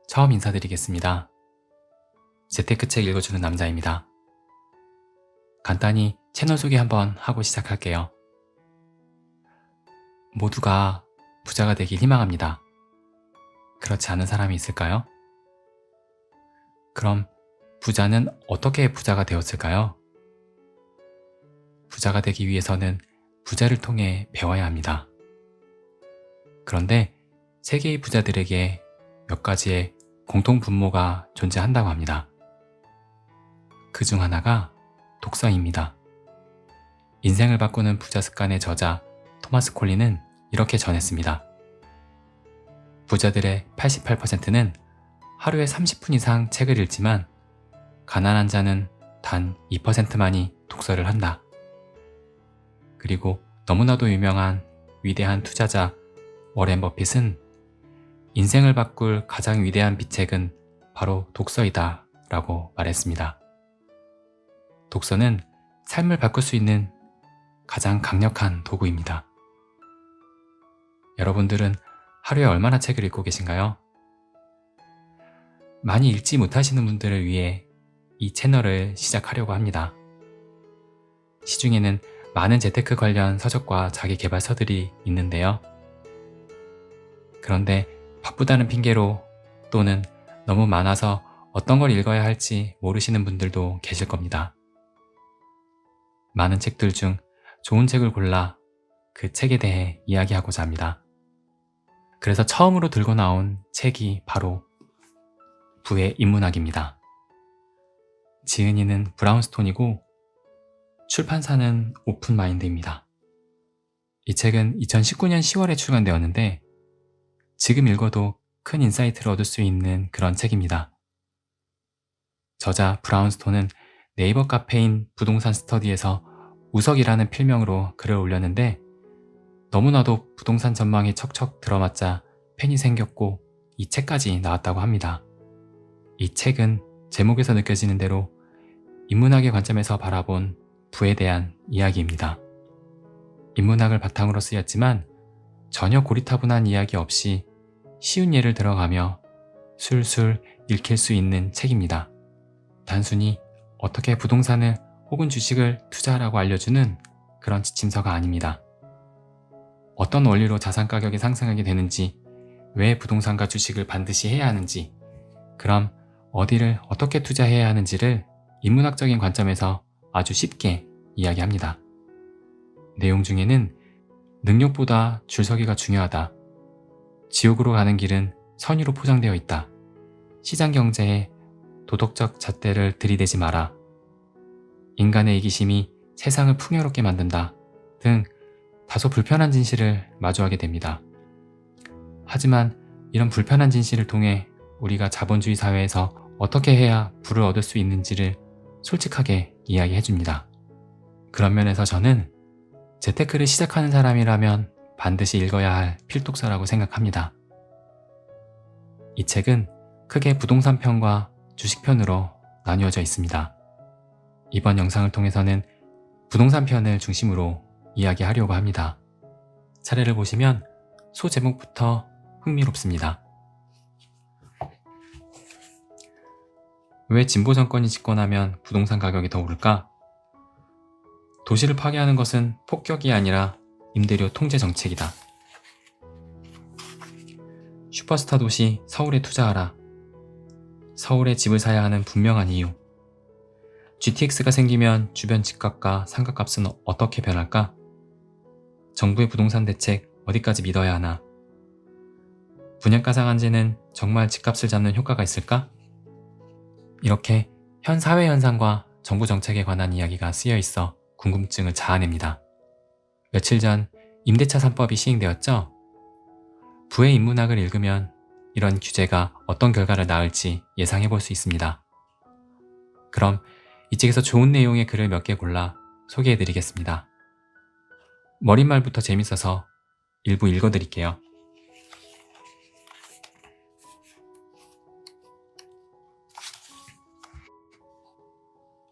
처음 인사드리겠습니다. 재테크책 읽어주는 남자입니다. 간단히 채널 소개 한번 하고 시작할게요. 모두가 부자가 되길 희망합니다. 그렇지 않은 사람이 있을까요? 그럼 부자는 어떻게 부자가 되었을까요? 부자가 되기 위해서는 부자를 통해 배워야 합니다. 그런데 세계의 부자들에게 몇 가지의 공통 분모가 존재한다고 합니다. 그 중 하나가 독서입니다. 인생을 바꾸는 부자 습관의 저자 토마스 콜린은 이렇게 전했습니다. 부자들의 88%는 하루에 30분 이상 책을 읽지만 가난한 자는 단 2%만이 독서를 한다. 그리고 너무나도 유명한 위대한 투자자 워렌 버핏은 인생을 바꿀 가장 위대한 비책은 바로 독서이다 라고 말했습니다. 독서는 삶을 바꿀 수 있는 가장 강력한 도구입니다. 여러분들은 하루에 얼마나 책을 읽고 계신가요? 많이 읽지 못하시는 분들을 위해 이 채널을 시작하려고 합니다. 시중에는 많은 재테크 관련 서적과 자기계발서들이 있는데요. 그런데 바쁘다는 핑계로 또는 너무 많아서 어떤 걸 읽어야 할지 모르시는 분들도 계실 겁니다. 많은 책들 중 좋은 책을 골라 그 책에 대해 이야기하고자 합니다. 그래서 처음으로 들고 나온 책이 바로 부의 인문학입니다. 지은이는 브라운스톤이고 출판사는 오픈마인드입니다. 이 책은 2019년 10월에 출간되었는데 지금 읽어도 큰 인사이트를 얻을 수 있는 그런 책입니다. 저자 브라운스톤은 네이버 카페인 부동산 스터디에서 우석이라는 필명으로 글을 올렸는데 너무나도 부동산 전망이 척척 들어맞자 팬이 생겼고 이 책까지 나왔다고 합니다. 이 책은 제목에서 느껴지는 대로 인문학의 관점에서 바라본 부에 대한 이야기입니다. 인문학을 바탕으로 쓰였지만 전혀 고리타분한 이야기 없이 쉬운 예를 들어가며 술술 읽힐 수 있는 책입니다. 단순히 어떻게 부동산을 혹은 주식을 투자하라고 알려주는 그런 지침서가 아닙니다. 어떤 원리로 자산 가격이 상승하게 되는지, 왜 부동산과 주식을 반드시 해야 하는지, 그럼 어디를 어떻게 투자해야 하는지를 인문학적인 관점에서 아주 쉽게 이야기합니다. 내용 중에는 능력보다 줄서기가 중요하다. 지옥으로 가는 길은 선의로 포장되어 있다. 시장 경제에 도덕적 잣대를 들이대지 마라. 인간의 이기심이 세상을 풍요롭게 만든다. 등 다소 불편한 진실을 마주하게 됩니다. 하지만 이런 불편한 진실을 통해 우리가 자본주의 사회에서 어떻게 해야 부를 얻을 수 있는지를 솔직하게 이야기해줍니다. 그런 면에서 저는 재테크를 시작하는 사람이라면 반드시 읽어야 할 필독서라고 생각합니다. 이 책은 크게 부동산 편과 주식 편으로 나뉘어져 있습니다. 이번 영상을 통해서는 부동산 편을 중심으로 이야기하려고 합니다. 차례를 보시면 소제목부터 흥미롭습니다. 왜 진보 정권이 집권하면 부동산 가격이 더 오를까? 도시를 파괴하는 것은 폭격이 아니라 임대료 통제 정책이다. 슈퍼스타 도시 서울에 투자하라. 서울에 집을 사야 하는 분명한 이유. GTX가 생기면 주변 집값과 상가값은 어떻게 변할까? 정부의 부동산 대책 어디까지 믿어야 하나? 분양가 상한제는 정말 집값을 잡는 효과가 있을까? 이렇게 현 사회 현상과 정부 정책에 관한 이야기가 쓰여 있어 궁금증을 자아냅니다. 며칠 전 임대차 3법이 시행되었죠? 부의 인문학을 읽으면 이런 규제가 어떤 결과를 낳을지 예상해 볼 수 있습니다. 그럼 이 책에서 좋은 내용의 글을 몇 개 골라 소개해 드리겠습니다. 머릿말부터 재밌어서 일부 읽어 드릴게요.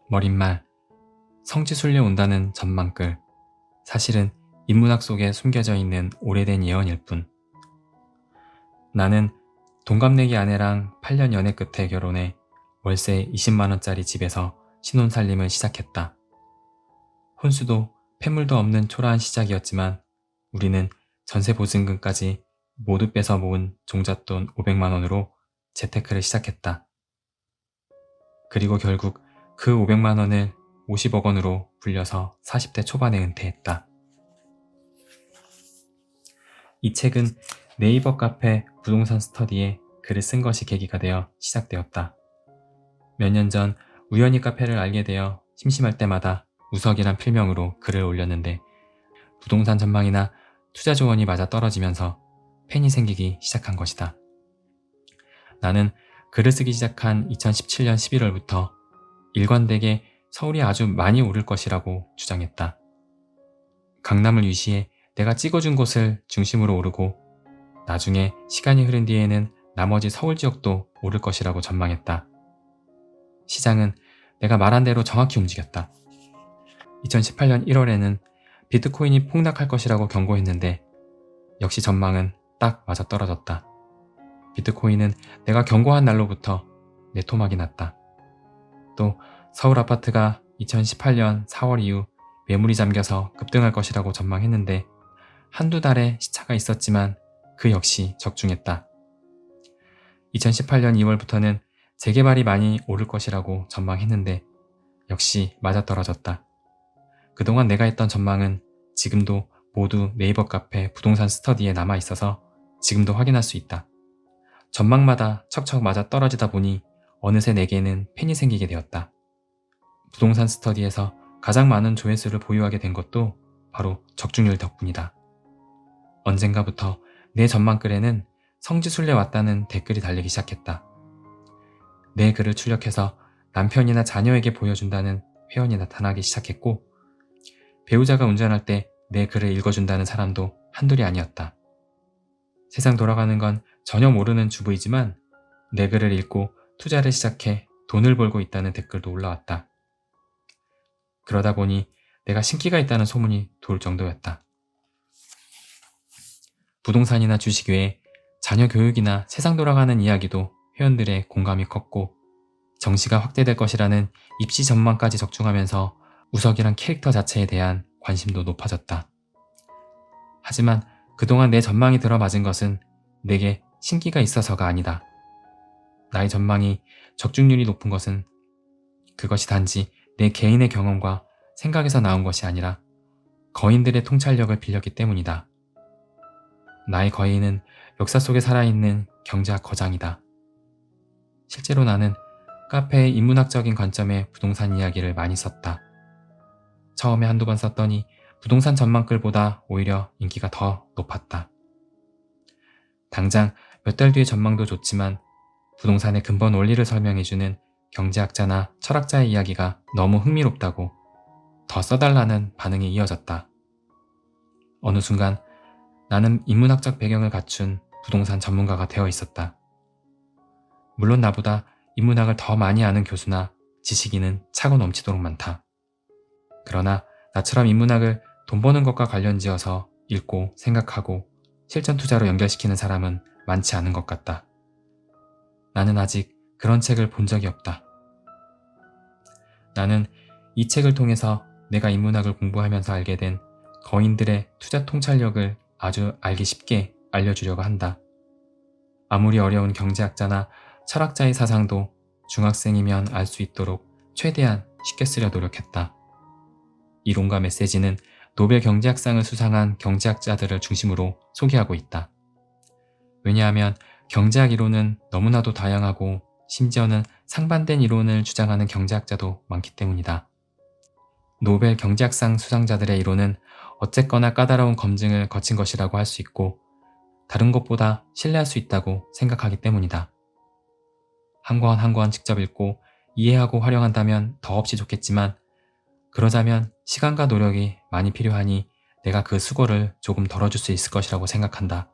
머릿말, 성지순례 온다는 전망글. 사실은 인문학 속에 숨겨져 있는 오래된 예언일 뿐. 나는 동갑내기 아내랑 8년 연애 끝에 결혼해 월세 20만원짜리 집에서 신혼살림을 시작했다. 혼수도 폐물도 없는 초라한 시작이었지만 우리는 전세 보증금까지 모두 빼서 모은 종잣돈 500만원으로 재테크를 시작했다. 그리고 결국 그 500만원을 50억 원으로 불려서 40대 초반에 은퇴했다. 이 책은 네이버 카페 부동산 스터디에 글을 쓴 것이 계기가 되어 시작되었다. 몇 년 전 우연히 카페를 알게 되어 심심할 때마다 우석이란 필명으로 글을 올렸는데 부동산 전망이나 투자 조언이 맞아 떨어지면서 팬이 생기기 시작한 것이다. 나는 글을 쓰기 시작한 2017년 11월부터 일관되게 서울이 아주 많이 오를 것이라고 주장했다. 강남을 유시해 내가 찍어준 곳을 중심으로 오르고 나중에 시간이 흐른 뒤에는 나머지 서울 지역도 오를 것이라고 전망했다. 시장은 내가 말한 대로 정확히 움직였다. 2018년 1월에는 비트코인이 폭락할 것이라고 경고했는데 역시 전망은 딱 맞아떨어졌다. 비트코인은 내가 경고한 날로부터 내토막이 났다. 또 서울 아파트가 2018년 4월 이후 매물이 잠겨서 급등할 것이라고 전망했는데 한두 달의 시차가 있었지만 그 역시 적중했다. 2018년 2월부터는 재개발이 많이 오를 것이라고 전망했는데 역시 맞아떨어졌다. 그동안 내가 했던 전망은 지금도 모두 네이버 카페 부동산 스터디에 남아있어서 지금도 확인할 수 있다. 전망마다 척척 맞아떨어지다 보니 어느새 내게는 팬이 생기게 되었다. 부동산 스터디에서 가장 많은 조회수를 보유하게 된 것도 바로 적중률 덕분이다. 언젠가부터 내 전망글에는 성지순례 왔다는 댓글이 달리기 시작했다. 내 글을 출력해서 남편이나 자녀에게 보여준다는 회원이 나타나기 시작했고 배우자가 운전할 때 내 글을 읽어준다는 사람도 한둘이 아니었다. 세상 돌아가는 건 전혀 모르는 주부이지만 내 글을 읽고 투자를 시작해 돈을 벌고 있다는 댓글도 올라왔다. 그러다 보니 내가 신기가 있다는 소문이 돌 정도였다. 부동산이나 주식 외에 자녀 교육이나 세상 돌아가는 이야기도 회원들의 공감이 컸고 정시가 확대될 것이라는 입시 전망까지 적중하면서 우석이란 캐릭터 자체에 대한 관심도 높아졌다. 하지만 그동안 내 전망이 들어맞은 것은 내게 신기가 있어서가 아니다. 나의 전망이 적중률이 높은 것은 그것이 단지 내 개인의 경험과 생각에서 나온 것이 아니라 거인들의 통찰력을 빌렸기 때문이다. 나의 거인은 역사 속에 살아있는 경제학 거장이다. 실제로 나는 카페의 인문학적인 관점의 부동산 이야기를 많이 썼다. 처음에 한두 번 썼더니 부동산 전망글보다 오히려 인기가 더 높았다. 당장 몇 달 뒤의 전망도 좋지만 부동산의 근본 원리를 설명해주는 경제학자나 철학자의 이야기가 너무 흥미롭다고 더 써달라는 반응이 이어졌다. 어느 순간 나는 인문학적 배경을 갖춘 부동산 전문가가 되어 있었다. 물론 나보다 인문학을 더 많이 아는 교수나 지식인은 차고 넘치도록 많다. 그러나 나처럼 인문학을 돈 버는 것과 관련지어서 읽고 생각하고 실전 투자로 연결시키는 사람은 많지 않은 것 같다. 나는 아직 그런 책을 본 적이 없다. 나는 이 책을 통해서 내가 인문학을 공부하면서 알게 된 거인들의 투자 통찰력을 아주 알기 쉽게 알려주려고 한다. 아무리 어려운 경제학자나 철학자의 사상도 중학생이면 알 수 있도록 최대한 쉽게 쓰려 노력했다. 이론과 메시지는 노벨 경제학상을 수상한 경제학자들을 중심으로 소개하고 있다. 왜냐하면 경제학 이론은 너무나도 다양하고 심지어는 상반된 이론을 주장하는 경제학자도 많기 때문이다. 노벨 경제학상 수상자들의 이론은 어쨌거나 까다로운 검증을 거친 것이라고 할 수 있고 다른 것보다 신뢰할 수 있다고 생각하기 때문이다. 한 권 한 권 직접 읽고 이해하고 활용한다면 더없이 좋겠지만 그러자면 시간과 노력이 많이 필요하니 내가 그 수고를 조금 덜어줄 수 있을 것이라고 생각한다.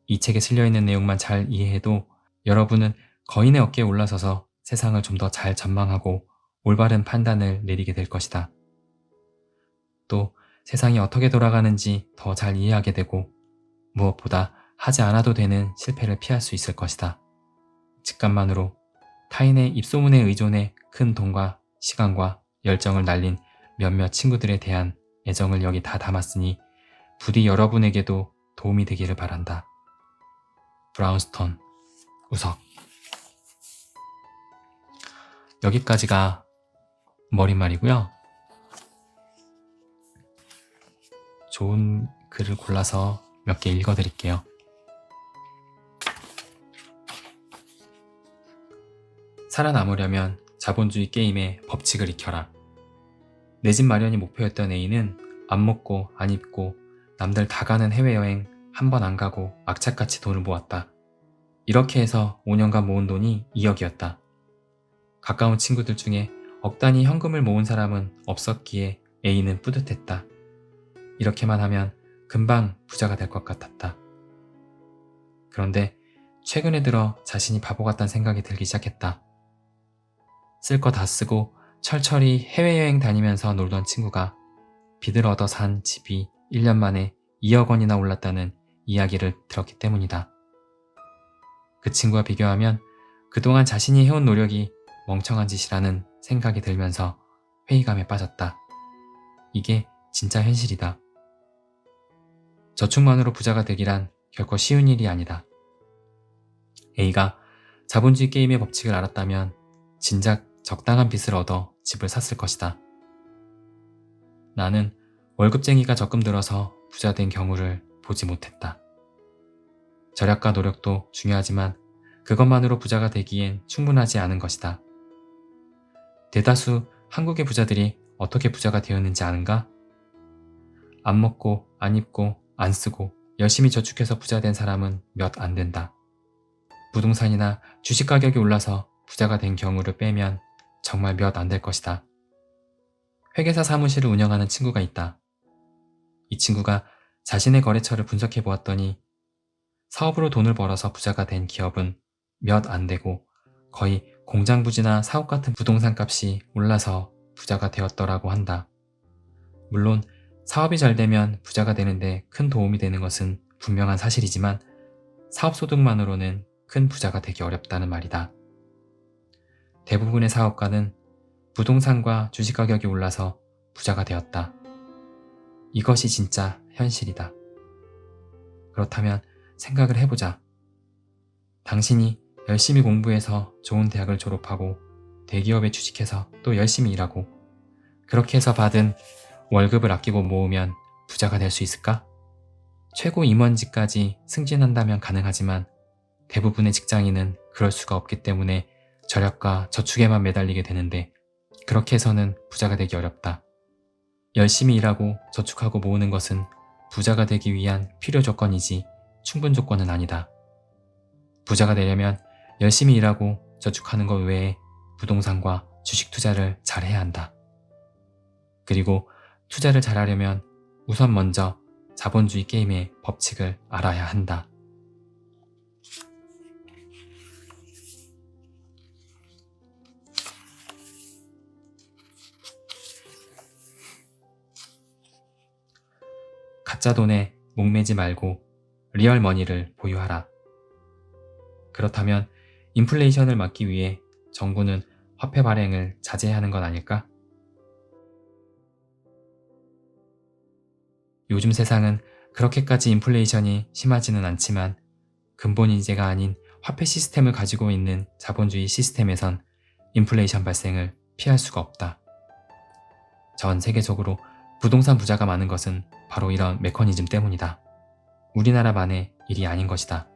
이 책에 실려있는 내용만 잘 이해해도 여러분은 거인의 어깨에 올라서서 세상을 좀 더 잘 전망하고 올바른 판단을 내리게 될 것이다. 또 세상이 어떻게 돌아가는지 더 잘 이해하게 되고 무엇보다 하지 않아도 되는 실패를 피할 수 있을 것이다. 직감만으로 타인의 입소문에 의존해 큰 돈과 시간과 열정을 날린 몇몇 친구들에 대한 애정을 여기 다 담았으니 부디 여러분에게도 도움이 되기를 바란다. 브라운스톤, 우석. 여기까지가 머릿말이고요. 좋은 글을 골라서 몇 개 읽어드릴게요. 살아남으려면 자본주의 게임의 법칙을 익혀라. 내 집 마련이 목표였던 A는 안 먹고 안 입고 남들 다 가는 해외여행 한 번 안 가고 악착같이 돈을 모았다. 이렇게 해서 5년간 모은 돈이 2억이었다. 가까운 친구들 중에 억 단위 현금을 모은 사람은 없었기에 A는 뿌듯했다. 이렇게만 하면 금방 부자가 될 것 같았다. 그런데 최근에 들어 자신이 바보 같다는 생각이 들기 시작했다. 쓸 거 다 쓰고 철철이 해외여행 다니면서 놀던 친구가 빚을 얻어 산 집이 1년 만에 2억 원이나 올랐다는 이야기를 들었기 때문이다. 그 친구와 비교하면 그동안 자신이 해온 노력이 멍청한 짓이라는 생각이 들면서 회의감에 빠졌다. 이게 진짜 현실이다. 저축만으로 부자가 되기란 결코 쉬운 일이 아니다. A가 자본주의 게임의 법칙을 알았다면 진작 적당한 빚을 얻어 집을 샀을 것이다. 나는 월급쟁이가 적금 들어서 부자 된 경우를 보지 못했다. 절약과 노력도 중요하지만 그것만으로 부자가 되기엔 충분하지 않은 것이다. 대다수 한국의 부자들이 어떻게 부자가 되었는지 아는가? 안 먹고 안 입고 안 쓰고 열심히 저축해서 부자 된 사람은 몇 안 된다. 부동산이나 주식 가격이 올라서 부자가 된 경우를 빼면 정말 몇 안 될 것이다. 회계사 사무실을 운영하는 친구가 있다. 이 친구가 자신의 거래처를 분석해 보았더니 사업으로 돈을 벌어서 부자가 된 기업은 몇 안 되고 거의 공장 부지나 사옥 같은 부동산 값이 올라서 부자가 되었더라고 한다. 물론 사업이 잘 되면 부자가 되는데 큰 도움이 되는 것은 분명한 사실이지만 사업 소득만으로는 큰 부자가 되기 어렵다는 말이다. 대부분의 사업가는 부동산과 주식 가격이 올라서 부자가 되었다. 이것이 진짜 현실이다. 그렇다면 생각을 해보자. 당신이 열심히 공부해서 좋은 대학을 졸업하고 대기업에 취직해서 또 열심히 일하고 그렇게 해서 받은 월급을 아끼고 모으면 부자가 될 수 있을까? 최고 임원직까지 승진한다면 가능하지만 대부분의 직장인은 그럴 수가 없기 때문에 절약과 저축에만 매달리게 되는데 그렇게 해서는 부자가 되기 어렵다. 열심히 일하고 저축하고 모으는 것은 부자가 되기 위한 필요 조건이지 충분 조건은 아니다. 부자가 되려면 열심히 일하고 저축하는 것 외에 부동산과 주식 투자를 잘해야 한다. 그리고 투자를 잘하려면 우선 먼저 자본주의 게임의 법칙을 알아야 한다. 가짜 돈에 목매지 말고 리얼 머니를 보유하라. 그렇다면 인플레이션을 막기 위해 정부는 화폐 발행을 자제해야 하는 건 아닐까? 요즘 세상은 그렇게까지 인플레이션이 심하지는 않지만 근본 인재가 아닌 화폐 시스템을 가지고 있는 자본주의 시스템에선 인플레이션 발생을 피할 수가 없다. 전 세계적으로 부동산 부자가 많은 것은 바로 이런 메커니즘 때문이다. 우리나라만의 일이 아닌 것이다.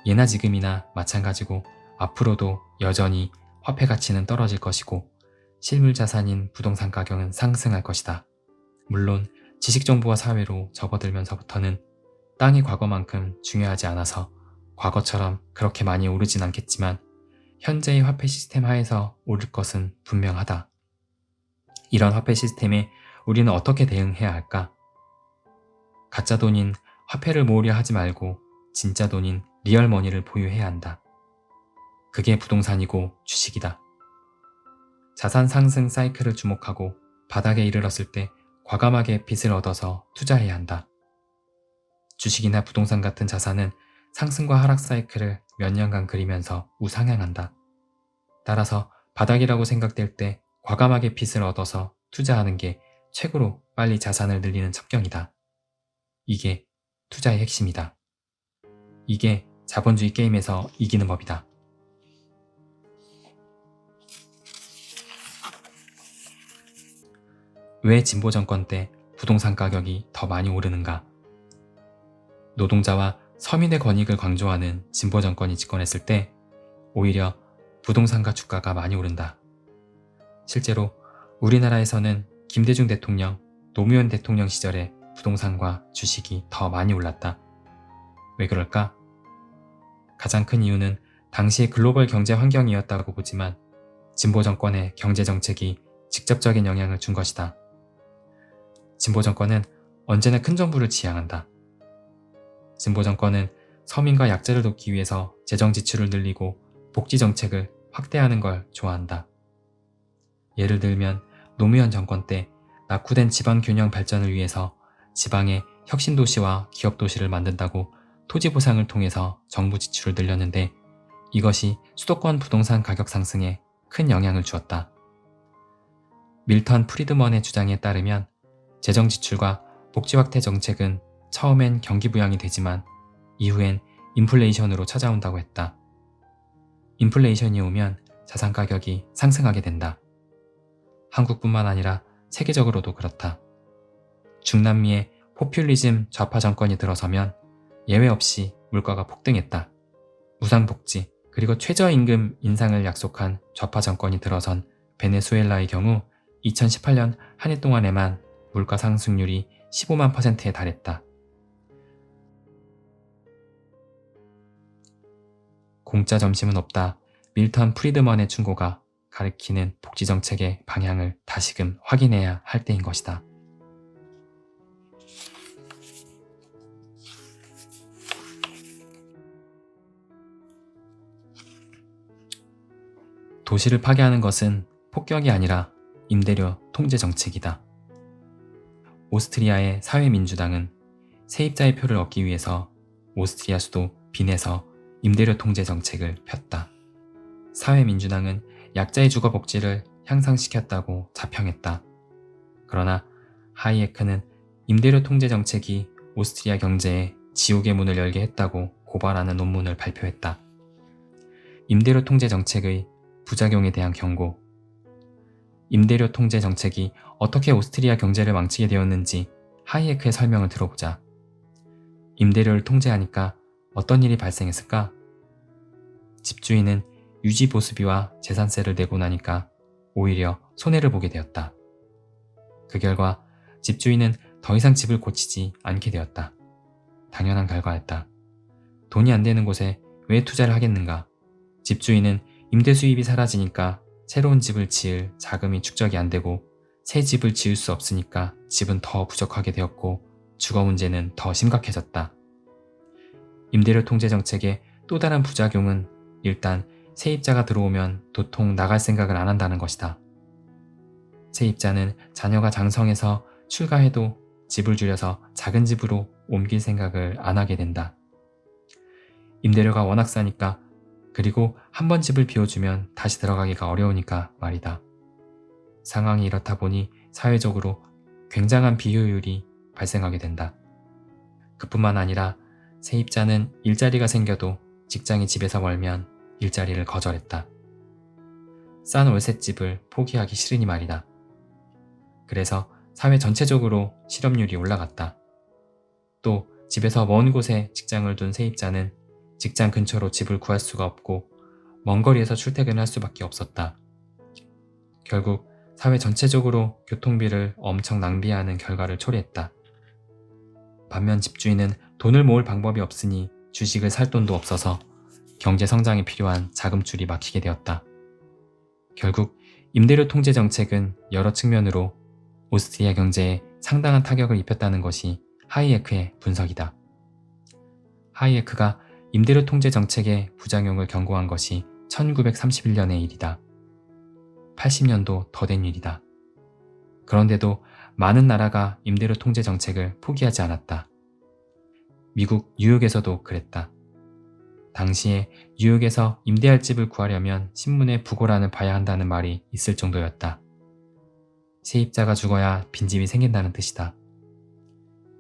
예나 지금이나 마찬가지고 앞으로도 여전히 화폐 가치는 떨어질 것이고 실물 자산인 부동산 가격은 상승할 것이다. 물론 지식정보화 사회로 접어들면서부터는 땅이 과거만큼 중요하지 않아서 과거처럼 그렇게 많이 오르진 않겠지만 현재의 화폐 시스템 하에서 오를 것은 분명하다. 이런 화폐 시스템에 우리는 어떻게 대응해야 할까? 가짜 돈인 화폐를 모으려 하지 말고 진짜 돈인 리얼 머니를 보유해야 한다. 그게 부동산이고 주식이다. 자산 상승 사이클을 주목하고 바닥에 이르렀을 때 과감하게 빚을 얻어서 투자해야 한다. 주식이나 부동산 같은 자산은 상승과 하락 사이클을 몇 년간 그리면서 우상향한다. 따라서 바닥이라고 생각될 때 과감하게 빚을 얻어서 투자하는 게 최고로 빨리 자산을 늘리는 첩경이다. 이게 투자의 핵심이다. 이게 자본주의 게임에서 이기는 법이다. 왜 진보 정권 때 부동산 가격이 더 많이 오르는가? 노동자와 서민의 권익을 강조하는 진보 정권이 집권했을 때 오히려 부동산과 주가가 많이 오른다. 실제로 우리나라에서는 김대중 대통령, 노무현 대통령 시절에 부동산과 주식이 더 많이 올랐다. 왜 그럴까? 가장 큰 이유는 당시의 글로벌 경제 환경이었다고 보지만 진보 정권의 경제 정책이 직접적인 영향을 준 것이다. 진보 정권은 언제나 큰 정부를 지향한다. 진보 정권은 서민과 약자를 돕기 위해서 재정 지출을 늘리고 복지 정책을 확대하는 걸 좋아한다. 예를 들면 노무현 정권 때 낙후된 지방 균형 발전을 위해서 지방에 혁신 도시와 기업 도시를 만든다고 토지 보상을 통해서 정부 지출을 늘렸는데 이것이 수도권 부동산 가격 상승에 큰 영향을 주었다. 밀턴 프리드먼의 주장에 따르면 재정 지출과 복지 확대 정책은 처음엔 경기 부양이 되지만 이후엔 인플레이션으로 찾아온다고 했다. 인플레이션이 오면 자산 가격이 상승하게 된다. 한국뿐만 아니라 세계적으로도 그렇다. 중남미의 포퓰리즘 좌파 정권이 들어서면 예외 없이 물가가 폭등했다. 무상복지 그리고 최저임금 인상을 약속한 좌파 정권이 들어선 베네수엘라의 경우 2018년 한 해 동안에만 물가 상승률이 15만 %에 달했다. 공짜 점심은 없다. 밀턴 프리드먼의 충고가 가리키는 복지정책의 방향을 다시금 확인해야 할 때인 것이다. 도시를 파괴하는 것은 폭격이 아니라 임대료 통제 정책이다. 오스트리아의 사회민주당은 세입자의 표를 얻기 위해서 오스트리아 수도 빈에서 임대료 통제 정책을 폈다. 사회민주당은 약자의 주거 복지를 향상시켰다고 자평했다. 그러나 하이에크는 임대료 통제 정책이 오스트리아 경제에 지옥의 문을 열게 했다고 고발하는 논문을 발표했다. 임대료 통제 정책의 부작용에 대한 경고. 임대료 통제 정책이 어떻게 오스트리아 경제를 망치게 되었는지 하이에크의 설명을 들어보자. 임대료를 통제하니까 어떤 일이 발생했을까? 집주인은 유지보수비와 재산세를 내고 나니까 오히려 손해를 보게 되었다. 그 결과 집주인은 더 이상 집을 고치지 않게 되었다. 당연한 결과였다. 돈이 안 되는 곳에 왜 투자를 하겠는가? 집주인은 임대 수입이 사라지니까 새로운 집을 지을 자금이 축적이 안 되고 새 집을 지을 수 없으니까 집은 더 부족하게 되었고 주거 문제는 더 심각해졌다. 임대료 통제 정책의 또 다른 부작용은 일단 세입자가 들어오면 도통 나갈 생각을 안 한다는 것이다. 세입자는 자녀가 장성해서 출가해도 집을 줄여서 작은 집으로 옮길 생각을 안 하게 된다. 임대료가 워낙 싸니까 그리고 한 번 집을 비워주면 다시 들어가기가 어려우니까 말이다. 상황이 이렇다 보니 사회적으로 굉장한 비효율이 발생하게 된다. 그뿐만 아니라 세입자는 일자리가 생겨도 직장이 집에서 멀면 일자리를 거절했다. 싼 월세집을 포기하기 싫으니 말이다. 그래서 사회 전체적으로 실업률이 올라갔다. 또 집에서 먼 곳에 직장을 둔 세입자는 직장 근처로 집을 구할 수가 없고 먼 거리에서 출퇴근을 할 수밖에 없었다. 결국 사회 전체적으로 교통비를 엄청 낭비하는 결과를 초래했다. 반면 집주인은 돈을 모을 방법이 없으니 주식을 살 돈도 없어서 경제 성장에 필요한 자금줄이 막히게 되었다. 결국 임대료 통제 정책은 여러 측면으로 오스트리아 경제에 상당한 타격을 입혔다는 것이 하이에크의 분석이다. 하이에크가 임대료 통제 정책의 부작용을 경고한 것이 1931년의 일이다. 80년도 더 된 일이다. 그런데도 많은 나라가 임대료 통제 정책을 포기하지 않았다. 미국 뉴욕에서도 그랬다. 당시에 뉴욕에서 임대할 집을 구하려면 신문에 부고란을 봐야 한다는 말이 있을 정도였다. 세입자가 죽어야 빈집이 생긴다는 뜻이다.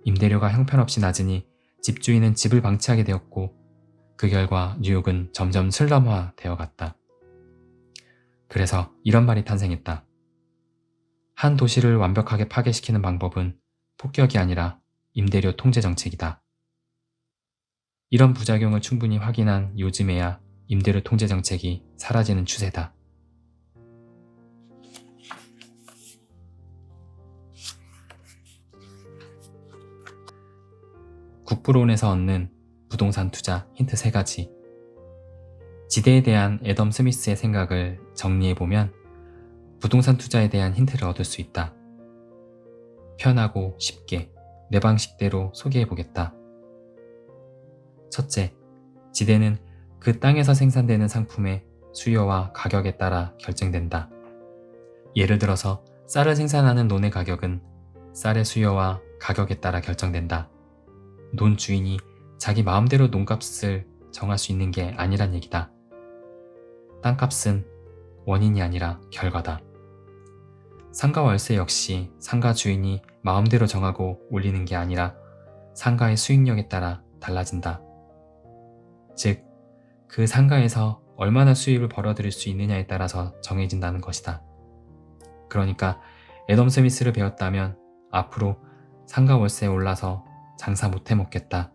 임대료가 형편없이 낮으니 집주인은 집을 방치하게 되었고 그 결과 뉴욕은 점점 슬럼화 되어갔다. 그래서 이런 말이 탄생했다. 한 도시를 완벽하게 파괴시키는 방법은 폭격이 아니라 임대료 통제 정책이다. 이런 부작용을 충분히 확인한 요즘에야 임대료 통제 정책이 사라지는 추세다. 국부론에서 얻는 부동산 투자 힌트 3가지. 지대에 대한 애덤 스미스의 생각을 정리해보면 부동산 투자에 대한 힌트를 얻을 수 있다. 편하고 쉽게 내 방식대로 소개해보겠다. 첫째, 지대는 그 땅에서 생산되는 상품의 수요와 가격에 따라 결정된다. 예를 들어서 쌀을 생산하는 논의 가격은 쌀의 수요와 가격에 따라 결정된다. 논 주인이 자기 마음대로 논값을 정할 수 있는 게 아니란 얘기다. 땅값은 원인이 아니라 결과다. 상가 월세 역시 상가 주인이 마음대로 정하고 올리는 게 아니라 상가의 수익력에 따라 달라진다. 즉, 그 상가에서 얼마나 수입을 벌어들일 수 있느냐에 따라서 정해진다는 것이다. 그러니까 애덤 스미스를 배웠다면 앞으로 상가 월세에 올라서 장사 못해 먹겠다,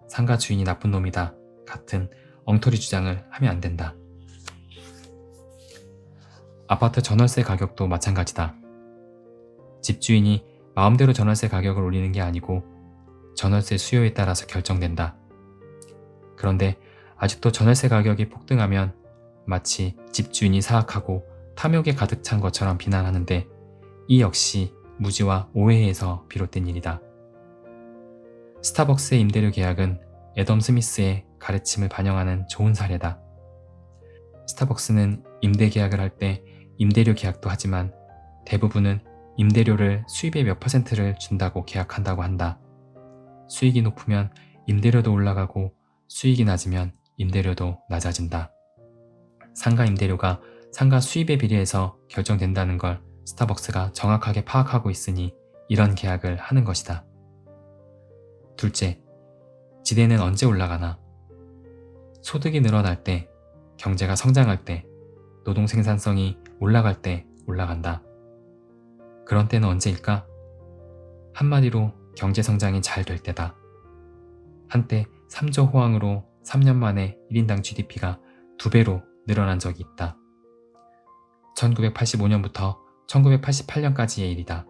상가 주인이 나쁜 놈이다 같은 엉터리 주장을 하면 안 된다. 아파트 전월세 가격도 마찬가지다. 집주인이 마음대로 전월세 가격을 올리는 게 아니고 전월세 수요에 따라서 결정된다. 그런데 아직도 전월세 가격이 폭등하면 마치 집주인이 사악하고 탐욕에 가득 찬 것처럼 비난하는데 이 역시 무지와 오해에서 비롯된 일이다. 스타벅스의 임대료 계약은 애덤 스미스의 가르침을 반영하는 좋은 사례다. 스타벅스는 임대 계약을 할 때 임대료 계약도 하지만 대부분은 임대료를 수입의 몇 %를 준다고 계약한다고 한다. 수익이 높으면 임대료도 올라가고 수익이 낮으면 임대료도 낮아진다. 상가 임대료가 상가 수입에 비례해서 결정된다는 걸 스타벅스가 정확하게 파악하고 있으니 이런 계약을 하는 것이다. 둘째, 지대는 언제 올라가나? 소득이 늘어날 때, 경제가 성장할 때, 노동 생산성이 올라갈 때 올라간다. 그런 때는 언제일까? 한마디로 경제 성장이 잘 될 때다. 한때 3조 호황으로 3년 만에 1인당 GDP가 2배로 늘어난 적이 있다. 1985년부터 1988년까지의 일이다.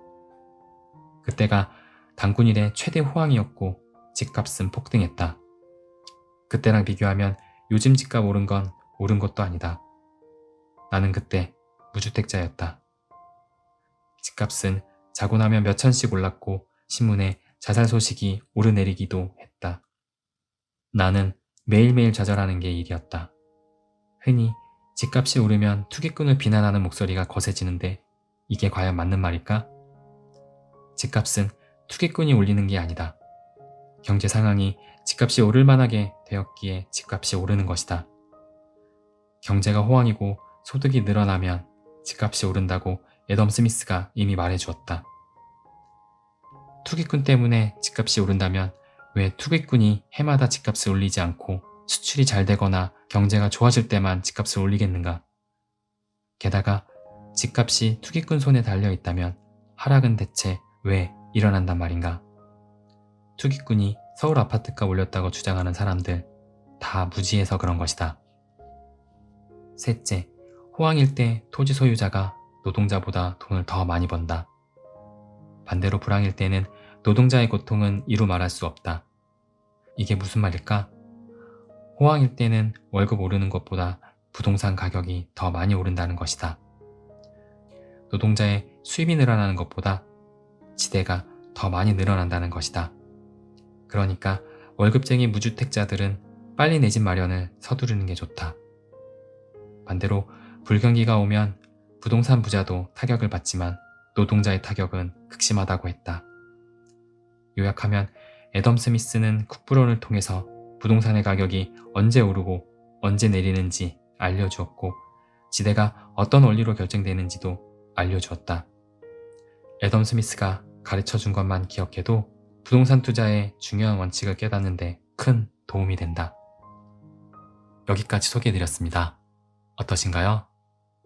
그때가 단군 이래 최대 호황이었고 집값은 폭등했다. 그때랑 비교하면 요즘 집값 오른 건 오른 것도 아니다. 나는 그때 무주택자였다. 집값은 자고 나면 몇 천씩 올랐고 신문에 자살 소식이 오르내리기도 했다. 나는 매일매일 좌절하는 게 일이었다. 흔히 집값이 오르면 투기꾼을 비난하는 목소리가 거세지는데 이게 과연 맞는 말일까? 집값은 투기꾼이 올리는 게 아니다. 경제 상황이 집값이 오를 만하게 되었기에 집값이 오르는 것이다. 경제가 호황이고 소득이 늘어나면 집값이 오른다고 애덤 스미스가 이미 말해주었다. 투기꾼 때문에 집값이 오른다면 왜 투기꾼이 해마다 집값을 올리지 않고 수출이 잘 되거나 경제가 좋아질 때만 집값을 올리겠는가? 게다가 집값이 투기꾼 손에 달려있다면 하락은 대체 왜 일어난단 말인가? 투기꾼이 서울 아파트값 올렸다고 주장하는 사람들 다 무지해서 그런 것이다. 셋째, 호황일 때 토지 소유자가 노동자보다 돈을 더 많이 번다. 반대로 불황일 때는 노동자의 고통은 이루 말할 수 없다. 이게 무슨 말일까? 호황일 때는 월급 오르는 것보다 부동산 가격이 더 많이 오른다는 것이다. 노동자의 수입이 늘어나는 것보다 지대가 더 많이 늘어난다는 것이다. 그러니까 월급쟁이 무주택자들은 빨리 내 집 마련을 서두르는 게 좋다. 반대로 불경기가 오면 부동산 부자도 타격을 받지만 노동자의 타격은 극심하다고 했다. 요약하면 애덤 스미스는 국부론을 통해서 부동산의 가격이 언제 오르고 언제 내리는지 알려주었고 지대가 어떤 원리로 결정되는지도 알려주었다. 애덤 스미스가 가르쳐준 것만 기억해도 부동산 투자의 중요한 원칙을 깨닫는데 큰 도움이 된다. 여기까지 소개해드렸습니다. 어떠신가요?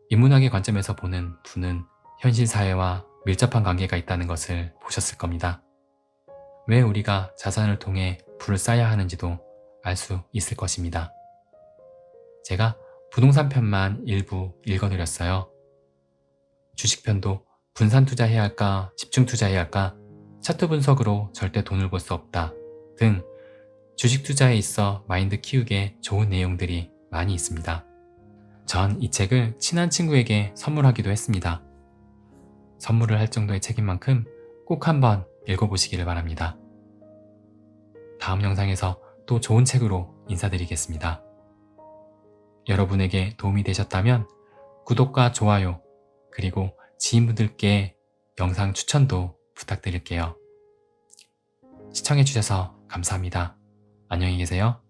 인문학의 관점에서 보는 부는 현실 사회와 밀접한 관계가 있다는 것을 보셨을 겁니다. 왜 우리가 자산을 통해 부를 쌓아야 하는지도 알 수 있을 것입니다. 제가 부동산 편만 일부 읽어드렸어요. 주식 편도 분산 투자해야 할까, 집중 투자해야 할까, 차트 분석으로 절대 돈을 벌 수 없다 등 주식 투자에 있어 마인드 키우기에 좋은 내용들이 많이 있습니다. 전 이 책을 친한 친구에게 선물하기도 했습니다. 선물을 할 정도의 책인 만큼 꼭 한번 읽어보시기를 바랍니다. 다음 영상에서 또 좋은 책으로 인사드리겠습니다. 여러분에게 도움이 되셨다면 구독과 좋아요, 그리고 지인분들께 영상 추천도 부탁드릴게요. 시청해주셔서 감사합니다. 안녕히 계세요.